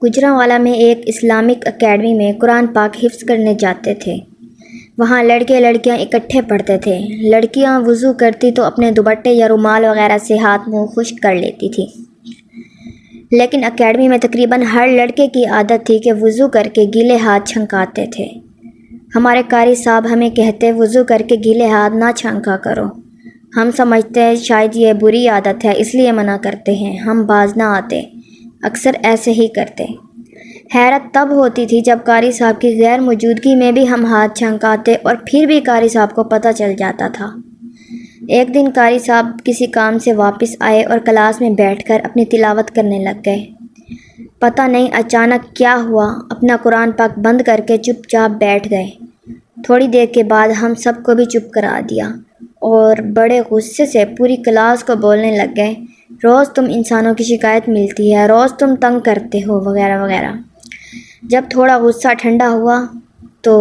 گجرانوالہ میں ایک Islamic academy میں قرآن پاک حفظ کرنے جاتے تھے۔ وہاں لڑکے لڑکیاں اکٹھے پڑھتے تھے۔ لڑکیاں وضو کرتی تو اپنے دوپٹے یا رومال وغیرہ سے ہاتھ منہ خشک کر لیتی تھی، لیکن اکیڈمی میں تقریباً ہر لڑکے کی عادت تھی کہ وضو کر کے گیلے ہاتھ چھنکاتے تھے۔ ہمارے قاری صاحب ہمیں کہتے وضو کر کے گیلے ہاتھ نہ چھنکا کرو۔ ہم سمجھتے شاید یہ بری عادت ہے اس لیے منع کرتے ہیں، ہم باز نہ آتے، اکثر ایسے ہی کرتے۔ حیرت تب ہوتی تھی جب قاری صاحب کی غیر موجودگی میں بھی ہم ہاتھ چھنکاتے اور پھر بھی قاری صاحب کو پتہ چل جاتا تھا۔ ایک دن قاری صاحب کسی کام سے واپس آئے اور کلاس میں بیٹھ کر اپنی تلاوت کرنے لگ گئے۔ پتہ نہیں اچانک کیا ہوا، اپنا قرآن پاک بند کر کے چپ چاپ بیٹھ گئے۔ تھوڑی دیر کے بعد ہم سب کو بھی چپ کرا دیا اور بڑے غصے سے پوری کلاس کو بولنے لگ گئے، روز تم انسانوں کی شکایت ملتی ہے، روز تم تنگ کرتے ہو وغیرہ وغیرہ۔ جب تھوڑا غصہ ٹھنڈا ہوا تو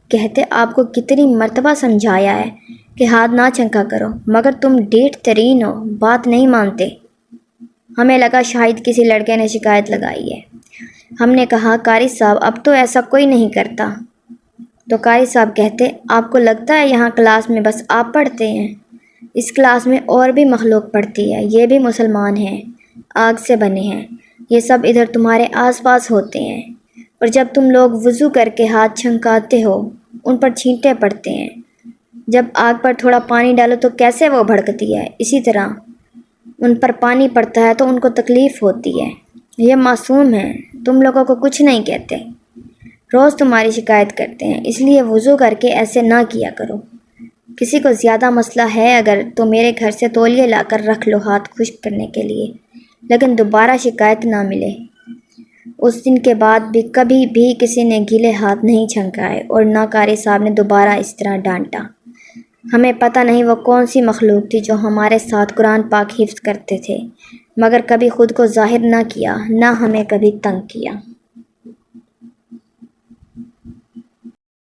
کہتے آپ کو کتنی مرتبہ سمجھایا ہے کہ ہاتھ نہ چھنکا کرو، مگر تم ڈیٹھ ترین ہو، بات نہیں مانتے۔ ہمیں لگا شاید کسی لڑکے نے شکایت لگائی ہے۔ ہم نے کہا قاری صاحب اب تو ایسا کوئی نہیں کرتا۔ تو قاری صاحب کہتے آپ کو لگتا ہے یہاں کلاس میں بس آپ پڑھتے ہیں؟ اس کلاس میں اور بھی مخلوق پڑھتی ہے، یہ بھی مسلمان ہیں، آگ سے بنے ہیں، یہ سب ادھر تمہارے آس پاس ہوتے ہیں، اور جب تم لوگ وضو کر کے ہاتھ چھنکاتے ہو ان پر چھینٹے پڑتے ہیں، جب آگ پر تھوڑا پانی ڈالو تو کیسے وہ بھڑکتی ہے، اسی طرح ان پر پانی پڑتا ہے تو ان کو تکلیف ہوتی ہے۔ یہ معصوم ہیں، تم لوگوں کو کچھ نہیں کہتے، روز تمہاری شکایت کرتے ہیں، اس لیے وضو کر کے ایسے نہ کیا کرو۔ کسی کو زیادہ مسئلہ ہے اگر تو میرے گھر سے تولیے لا کر رکھ لو ہاتھ خشک کرنے کے لیے، لیکن دوبارہ شکایت نہ ملے۔ اس دن کے بعد بھی کبھی بھی کسی نے گیلے ہاتھ نہیں چھنکائے اور نہ قاری صاحب نے دوبارہ اس طرح ڈانٹا۔ ہمیں پتہ نہیں وہ کون سی مخلوق تھی جو ہمارے ساتھ قرآن پاک حفظ کرتے تھے، مگر کبھی خود کو ظاہر نہ کیا، نہ ہمیں کبھی تنگ کیا۔